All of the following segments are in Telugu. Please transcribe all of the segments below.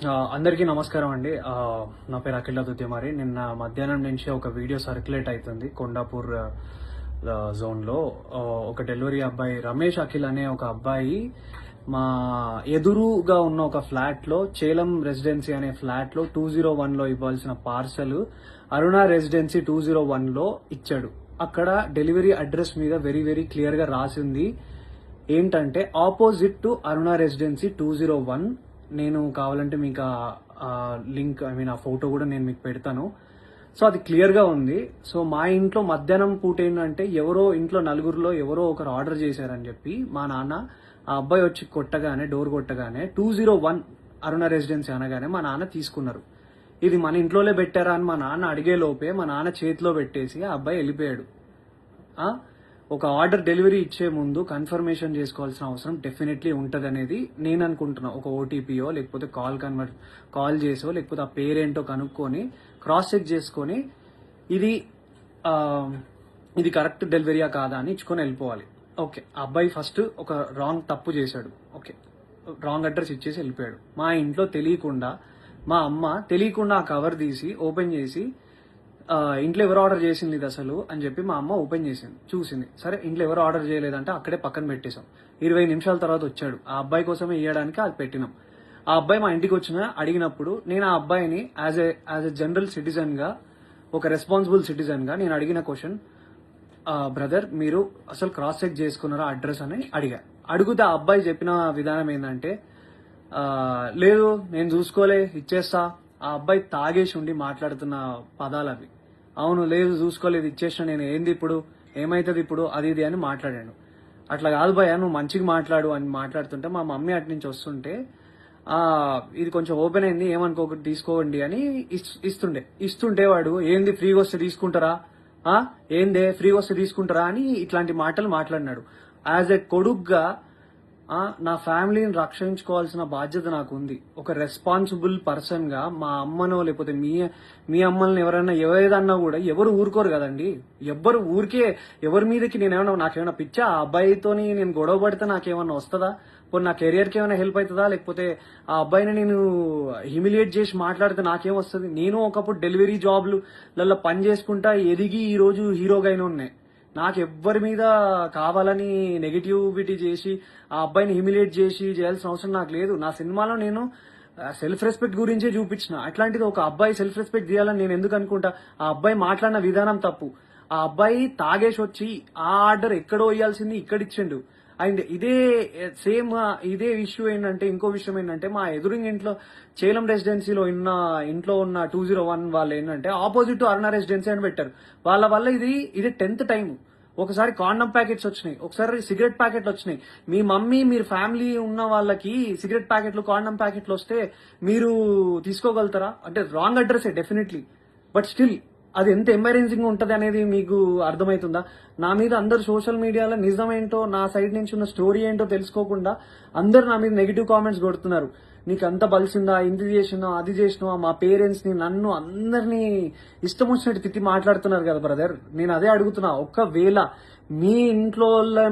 అందరికీ నమస్కారం అండి. నా పేరు అఖిల్ దుద్యమారి. నిన్న మధ్యాహ్నం నుంచి ఒక వీడియో సర్క్యులేట్ అవుతుంది కొండాపూర్ జోన్లో. ఒక డెలివరీ అబ్బాయి రమేష్ అఖిల్ అనే ఒక అబ్బాయి మా ఎదురుగా ఉన్న ఒక ఫ్లాట్లో, చేలం రెసిడెన్సీ అనే ఫ్లాట్లో 201లో ఇవ్వాల్సిన పార్సల్ అరుణ రెసిడెన్సీ 201లో ఇచ్చాడు. అక్కడ డెలివరీ అడ్రస్ మీద వెరీ వెరీ క్లియర్ గా రాసింది ఏంటంటే ఆపోజిట్ టు అరుణ రెసిడెన్సీ 201. నేను కావాలంటే మీకు ఆ లింక్ ఆ ఫోటో కూడా నేను మీకు పెడతాను. సో అది క్లియర్ గా ఉంది. సో మా ఇంట్లో మధ్యాహ్నం పూట ఏంటంటే ఎవరో ఇంట్లో నలుగురిలో ఎవరో ఒకరు ఆర్డర్ చేశారని చెప్పి మా నాన్న ఆ అబ్బాయి వచ్చి డోర్ కొట్టగానే 201 అరుణ రెసిడెన్సీ అనగానే మా నాన్న తీసుకున్నారు. ఇది మన ఇంట్లోనే పెట్టారా అని మా నాన్న అడిగే లోపే మా నాన్న చేతిలో పెట్టేసి ఆ అబ్బాయి వెళ్ళిపోయాడు. ఒక ఆర్డర్ డెలివరీ ఇచ్చే ముందు కన్ఫర్మేషన్ చేసుకోవాల్సిన అవసరం డెఫినెట్లీ ఉంటుంది అనేది నేను అనుకుంటున్నా. ఒక ఓటీపీయో లేకపోతే కాల్ చేసో లేకపోతే ఆ పేరేంటో కనుక్కొని క్రాస్ చెక్ చేసుకొని ఇది కరెక్ట్ డెలివరీయా కాదా అని ఇచ్చుకొని వెళ్ళిపోవాలి. ఓకే, ఆ అబ్బాయి ఫస్ట్ ఒక తప్పు చేశాడు. ఓకే, రాంగ్ అడ్రస్ ఇచ్చేసి వెళ్ళిపోయాడు. మా ఇంట్లో తెలియకుండా మా అమ్మ తెలియకుండా ఆ కవర్ తీసి ఓపెన్ చేసి ఇంట్లో ఎవరు ఆర్డర్ చేసింది ఇది అసలు అని చెప్పి మా అమ్మ ఓపెన్ చేసింది, చూసింది. సరే ఇంట్లో ఎవరు ఆర్డర్ చేయలేదంటే అక్కడే పక్కన పెట్టేశాం. 20 నిమిషాల తర్వాత వచ్చాడు. ఆ అబ్బాయి కోసమే ఇవ్వడానికి అది పెట్టినాం. ఆ అబ్బాయి మా ఇంటికి అడిగినప్పుడు నేను ఆ అబ్బాయిని యాజ్ ఎ జనరల్ సిటిజన్ గా, ఒక రెస్పాన్సిబుల్ సిటిజన్ గా నేను అడిగిన క్వశ్చన్, బ్రదర్ మీరు అసలు క్రాస్ చెక్ చేసుకున్నారా అడ్రస్ అని అడిగితే ఆ అబ్బాయి చెప్పిన విధానం ఏంటంటే, లేదు నేను చూసుకోలే ఇచ్చేస్తా. ఆ అబ్బాయి తాగేసి ఉండి మాట్లాడుతున్న పదాలు అవి. అవును, లేదు చూసుకోలేదు ఇచ్చేసిన, నేను ఏంది ఇప్పుడు, ఏమైతుంది ఇప్పుడు, అది ఇది అని మాట్లాడాను. అట్లా కాదు భయ్యా, నువ్వు మంచిగా మాట్లాడు అని మాట్లాడుతుంటే మా మమ్మీ అటు నుంచి వస్తుంటే ఇది కొంచెం ఓపెన్ అయింది ఏమనుకోకటి తీసుకోండి అని ఇస్తుంటే వాడు ఏంది ఫ్రీగా వస్తే తీసుకుంటారా, ఏందే ఫ్రీగా వస్తే తీసుకుంటారా అని ఇట్లాంటి మాటలు మాట్లాడినాడు. యాజ్ ఎ కొడుగ్గా నా ఫ్యామిలీని రక్షించుకోవాల్సిన బాధ్యత నాకు ఉంది. ఒక రెస్పాన్సిబుల్ పర్సన్ గా మా అమ్మనో లేకపోతే మీ అమ్మల్ని ఎవరైనా ఏదన్నా కూడా ఎవరు ఊరుకోరు కదండి. ఎవరి మీదకి నాకేమైనా పిచ్చా, ఆ అబ్బాయితోని నేను గొడవ పడితే నాకేమన్నా వస్తుందా, పోనీ నా కెరియర్కి ఏమైనా హెల్ప్ అవుతుందా, లేకపోతే ఆ అబ్బాయిని నేను హ్యూమిలియేట్ చేసి మాట్లాడితే నాకేం వస్తుంది. నేను ఒకప్పుడు డెలివరీ జాబ్లలో పని చేసుకుంటా ఎదిగి ఈ రోజు హీరోగా అయిన ఉన్నాయి. నాకు ఎవ్వరి మీద కావాలని నెగిటివిటీ చేసి ఆ అబ్బాయిని హ్యూమిలియేట్ చేయాల్సిన అవసరం నాకు లేదు. నా సినిమాలో నేను సెల్ఫ్ రెస్పెక్ట్ గురించే చూపించిన. అట్లాంటిది ఒక అబ్బాయి సెల్ఫ్ రెస్పెక్ట్ తీయాలని నేను ఎందుకు అనుకుంటా. ఆ అబ్బాయి మాట్లాడిన విధానం తప్పు. ఆ అబ్బాయి తాగేసి వచ్చి ఆ ఆర్డర్ ఎక్కడో ఇయ్యాల్సింది ఇక్కడ ఇచ్చిండు. అండ్ ఇదే ఇష్యూ ఏంటంటే, ఇంకో విషయం ఏంటంటే, మా ఎదురింగ్ ఇంట్లో చేలం రెసిడెన్సీలో ఇంట్లో ఉన్న 201 వాళ్ళు ఏంటంటే ఆపోజిట్ అరుణ రెసిడెన్సీ అని పెట్టారు. వాళ్ళ వల్ల ఇది 10th టైం. ఒకసారి కాండమ్ ప్యాకెట్స్ వచ్చినాయి, ఒకసారి సిగరెట్ ప్యాకెట్లు వచ్చినాయి. మీ మమ్మీ మీరు ఫ్యామిలీ ఉన్న వాళ్ళకి సిగరెట్ ప్యాకెట్లు కాండమ్ ప్యాకెట్లు వస్తే మీరు తీసుకోగలుగుతారా? అంటే wrong address definitely, but still అది ఎంత ఎంబారెన్సింగ్ ఉంటది అనేది మీకు అర్థమవుతుందా? నా మీద అందరు సోషల్ మీడియాలో నిజమేంటో, నా సైడ్ నుంచి ఉన్న స్టోరీ ఏంటో తెలుసుకోకుండా అందరు నా మీద నెగిటివ్ కామెంట్స్ కొడుతున్నారు. నీకు అంత బలిసిందా, ఇంది చేసినా అది చేసినా, మా పేరెంట్స్ ని నన్ను అందరినీ ఇష్టం వచ్చినట్టు తిట్టి మాట్లాడుతున్నారు కదా బ్రదర్. నేను అదే అడుగుతున్నా, ఒక్కవేళ మీ ఇంట్లో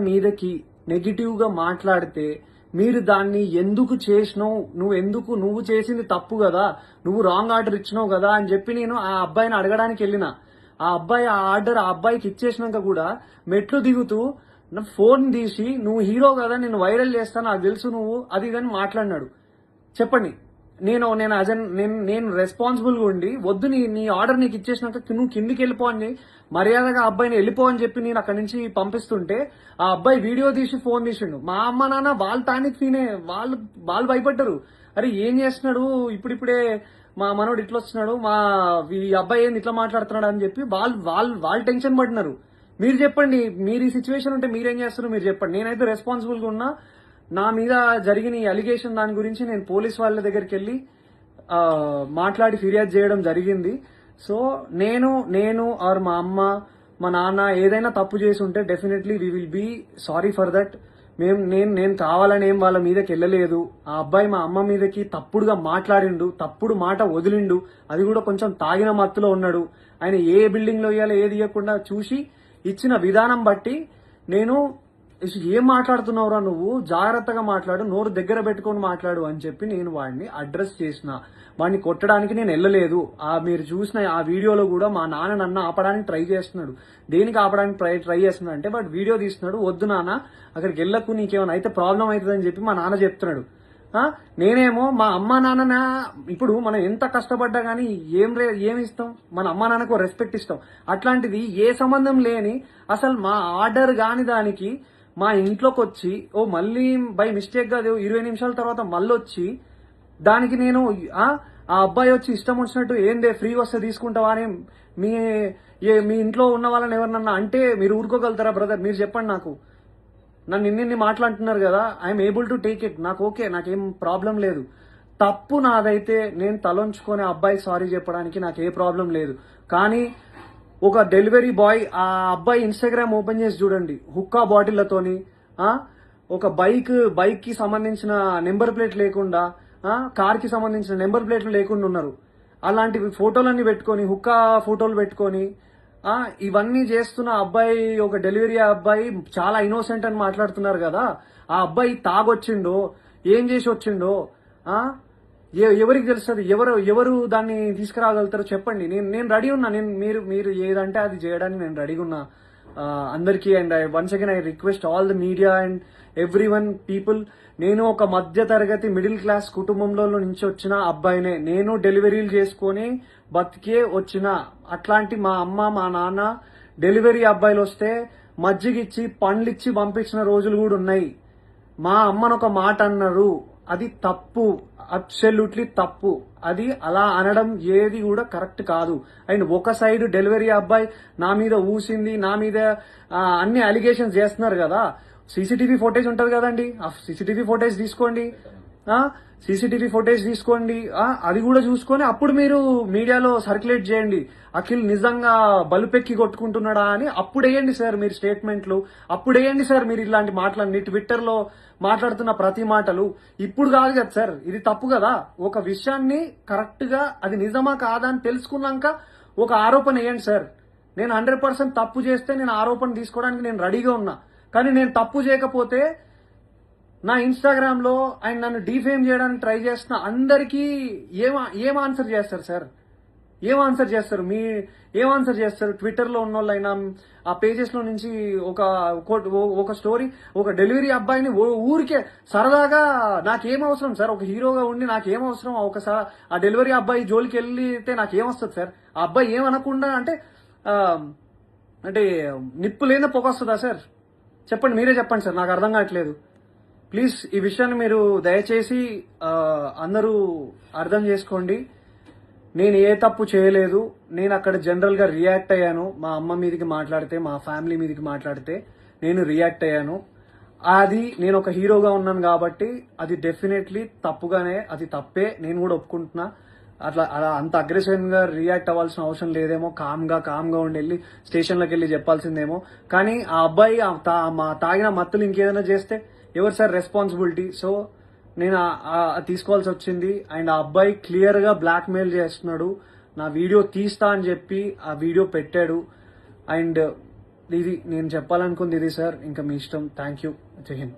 మీదకి నెగిటివ్ గా మాట్లాడితే మీరు దాన్ని ఎందుకు చేసినావు, నువ్వు చేసింది తప్పు కదా, నువ్వు రాంగ్ ఆర్డర్ ఇచ్చినావు కదా అని చెప్పి నేను ఆ అబ్బాయిని అడగడానికి వెళ్ళిన. ఆ అబ్బాయి ఆ ఆర్డర్ ఆ అబ్బాయికి ఇచ్చేసినాక కూడా మెట్లు దిగుతూ నా ఫోన్ తీసి నువ్వు హీరో కదా, నేను వైరల్ చేస్తా, నాకు తెలుసు నువ్వు అది ఇదని మాట్లాడినాడు. చెప్పండి, నేను రెస్పాన్సిబుల్ గా ఉండి వద్దు నీ ఆర్డర్ నీకు ఇచ్చేసినాక నువ్వు కిందికి వెళ్ళిపో అని మర్యాదగా అబ్బాయిని వెళ్ళిపో అని చెప్పి నేను అక్కడి నుంచి పంపిస్తుంటే ఆ అబ్బాయి వీడియో తీసి ఫోన్ తీసిండు. మా అమ్మ నాన్న వాళ్ళు తానికి వాళ్ళు భయపడ్డారు. అరే ఏం చేస్తున్నాడు ఇప్పుడిప్పుడే మా మనోడు ఇట్లా వస్తున్నాడు, ఈ అబ్బాయి ఏంది ఇట్లా మాట్లాడుతున్నాడు అని చెప్పి వాళ్ళు టెన్షన్ పడినారు. మీరు చెప్పండి, మీరు ఈ సిచ్యువేషన్ ఉంటే మీరేం చేస్తారు మీరు చెప్పండి. నేనైతే రెస్పాన్సిబుల్ గా ఉన్నా. నా మీద జరిగిన ఈ అలిగేషన్ దాని గురించి నేను పోలీస్ వాళ్ళ దగ్గరికి వెళ్ళి మాట్లాడి ఫిర్యాదు చేయడం జరిగింది. సో నేను ఆర్ మా అమ్మ మా నాన్న ఏదైనా తప్పు చేసి ఉంటే definitely we will be sorry for that. నేను కావాలని ఏం వాళ్ళ మీదకి వెళ్ళలేదు. ఆ అబ్బాయి మా అమ్మ మీదకి తప్పుడుగా మాట్లాడిండు, తప్పుడు మాట వదిలిండు, అది కూడా కొంచెం తాగిన మత్తులో ఉన్నాడు. ఆయన ఏ బిల్డింగ్ లో ఇవ్వాలో ఏది ఇవ్వకుండా చూసి ఇచ్చిన విధానం బట్టి నేను ఏం మాట్లాడుతున్నావురా నువ్వు, జాగ్రత్తగా మాట్లాడు, నోరు దగ్గర పెట్టుకొని మాట్లాడు అని చెప్పి నేను వాడిని అడ్రస్ చేసిన. వాడిని కొట్టడానికి నేను వెళ్ళలేదు. మీరు చూసిన ఆ వీడియోలో కూడా మా నాన్న నన్ను ఆపడానికి ట్రై చేస్తున్నాడు. దేనికి ఆపడానికి ట్రై చేస్తున్నాడు అంటే వాడు వీడియో తీస్తున్నాడు, వద్దు నాన్న అక్కడికి వెళ్ళకు, నీకేమైనా అయితే ప్రాబ్లం అవుతుందని చెప్పి మా నాన్న చెప్తున్నాడు. నేనేమో మా అమ్మా నాన్న, ఇప్పుడు మనం ఎంత కష్టపడ్డా గానీ ఏమి ఇస్తాం, మన అమ్మా నాన్నకు రెస్పెక్ట్ ఇస్తాం. అట్లాంటిది ఏ సంబంధం లేని అసలు మా ఆర్డర్ కాని దానికి మా ఇంట్లోకి వచ్చి మళ్ళీ బై మిస్టేక్ గా 20 నిమిషాల తర్వాత మళ్ళీ వచ్చి దానికి నేను ఆ అబ్బాయి వచ్చి ఇష్టం వచ్చినట్టు ఏందే ఫ్రీ వస్తే తీసుకుంటావా అని మీ ఇంట్లో ఉన్న వాళ్ళని ఎవరినన్నా అంటే మీరు ఊరుకోగలుగుతారా బ్రదర్? మీరు చెప్పండి. నాకు నన్ను ఇన్ని మాట్లాడుతున్నారు కదా, I'm able to take it. నాకు ఓకే, నాకేం ప్రాబ్లం లేదు. తప్పు నాదైతే నేను తలొంచుకొని అబ్బాయి సారీ చెప్పడానికి నాకు ఏ ప్రాబ్లం లేదు. కానీ ఒక డెలివరీ బాయ్ ఆ అబ్బాయి ఇన్స్టాగ్రామ్ ఓపెన్ చేసి చూడండి, హుక్కా బాటిళ్లతోని ఒక బైక్ కి సంబంధించిన నెంబర్ ప్లేట్ లేకుండా, కార్ కి సంబంధించిన నెంబర్ ప్లేట్లు లేకుండా ఉన్నారు. అలాంటివి ఫోటోలన్నీ పెట్టుకొని, హుక్కా ఫోటోలు పెట్టుకొని ఇవన్నీ చేస్తున్న అబ్బాయి, ఒక డెలివరీ అబ్బాయి చాలా ఇన్నోసెంట్ అని మాట్లాడుతున్నారు కదా. ఆ అబ్బాయి తాగొచ్చిండో ఏం చేసి వచ్చిండో ఎవరికి తెలుస్తుంది? ఎవరు దాన్ని తీసుకురాగలుగుతారో చెప్పండి. నేను రెడీ ఉన్నా. మీరు ఏదంటే అది చేయడానికి నేను రెడీగా ఉన్నా అందరికీ. And once again I request all the media and every one people, నేను ఒక మధ్య తరగతి మిడిల్ క్లాస్ కుటుంబంలో నుంచి వచ్చిన అబ్బాయినే. నేను డెలివరీలు చేసుకొని బతికే వచ్చిన. అట్లాంటి మా అమ్మ మా నాన్న డెలివరీ అబ్బాయిలు వస్తే మజ్జిగిచ్చి పండ్లిచ్చి పంపించిన రోజులు కూడా ఉన్నాయి. మా అమ్మను ఒక మాట అన్నారు, అది తప్పు, అబ్సల్యూట్లీ తప్పు. అది అలా అనడం ఏది కూడా కరెక్ట్ కాదు. అండ్ ఒక సైడ్ డెలివరీ అబ్బాయి నా మీద ఊసింది, నా మీద అన్ని అలిగేషన్స్ చేస్తున్నారు కదా. సీసీటీవీ ఫుటేజ్ ఉంటది కదండి, ఆ సీసీటీవీ ఫుటేజ్ తీసుకోండి. అది కూడా చూసుకొని అప్పుడు మీరు మీడియాలో సర్క్యులేట్ చేయండి. అఖిల్ నిజంగా బలుపెక్కి కొట్టుకుంటున్నాడా అని అప్పుడు వేయండి సార్ మీరు స్టేట్మెంట్లు. అప్పుడు వేయండి సార్ మీరు ఇలాంటి మాటలన్నీ ట్విట్టర్ లో మాట్లాడుతున్న ప్రతి మాటలు. ఇప్పుడు కాదు కదా సార్, ఇది తప్పు కదా. ఒక విషయాన్ని కరెక్ట్ గా అది నిజమా కాదా అని తెలుసుకున్నాక ఒక ఆరోపణ వేయండి సార్. నేను 100% తప్పు చేస్తే నేను ఆరోపణ తీసుకోవడానికి నేను రెడీగా ఉన్నా. కానీ నేను తప్పు చేయకపోతే నా ఇన్స్టాగ్రామ్ లో ఆయన నన్ను డిఫేమ్ చేయడానికి ట్రై చేస్తున్న అందరికీ ఏం ఆన్సర్ చేస్తారు సార్? ఏం ఆన్సర్ చేస్తారు? ట్విట్టర్ లో ఉన్న వాళ్ళైనా ఆ పేజెస్ లో నుంచి ఒక స్టోరీ, ఒక డెలివరీ అబ్బాయిని ఊరికే సరదాగా, నాకేం అవసరం సార్? ఒక హీరోగా ఉండి నాకేం అవసరం? ఒకసారి ఆ డెలివరీ అబ్బాయి జోలికి వెళ్తే నాకేమొస్తుంది సార్? ఆ అబ్బాయి ఏమనకుండా అంటే నిప్పు లేని పొగ వస్తుందా సార్? చెప్పండి, మీరే చెప్పండి సార్, నాకు అర్థం కావట్లేదు. ప్లీజ్ ఈ విషయాన్ని మీరు దయచేసి అందరూ అర్థం చేసుకోండి. నేను ఏ తప్పు చేయలేదు. నేను అక్కడ జనరల్ గా రియాక్ట్ అయ్యాను. మా అమ్మ మీదకి మాట్లాడితే, మా ఫ్యామిలీ మీదకి మాట్లాడితే నేను రియాక్ట్ అయ్యాను. అది నేను ఒక హీరోగా ఉన్నాను కాబట్టి అది డెఫినెట్లీ అది తప్పే, నేను కూడా ఒప్పుకుంటున్నా. అలా అంత అగ్రెసివ్ గా రియాక్ట్ అవ్వాల్సిన అవసరం లేదేమో. కామ్ గా ఉండి వెళ్ళి స్టేషన్లోకి వెళ్ళి చెప్పాల్సిందేమో. కానీ ఆ అబ్బాయి తాగిన మత్తులు ఇంకేదైనా చేస్తే ఎవరు సార్ రెస్పాన్సిబిలిటీ? సో నేను తీసుకోవాల్సి వచ్చింది. అండ్ ఆ అబ్బాయి క్లియర్ గా బ్లాక్ మెయిల్ చేస్తున్నాడు. నా వీడియో తీస్తా అని చెప్పి ఆ వీడియో పెట్టాడు. అండ్ ఇది నేను చెప్పాలనుకుంది ఇది సార్. ఇంకా మీ ఇష్టం. Thank you. జై హింద్.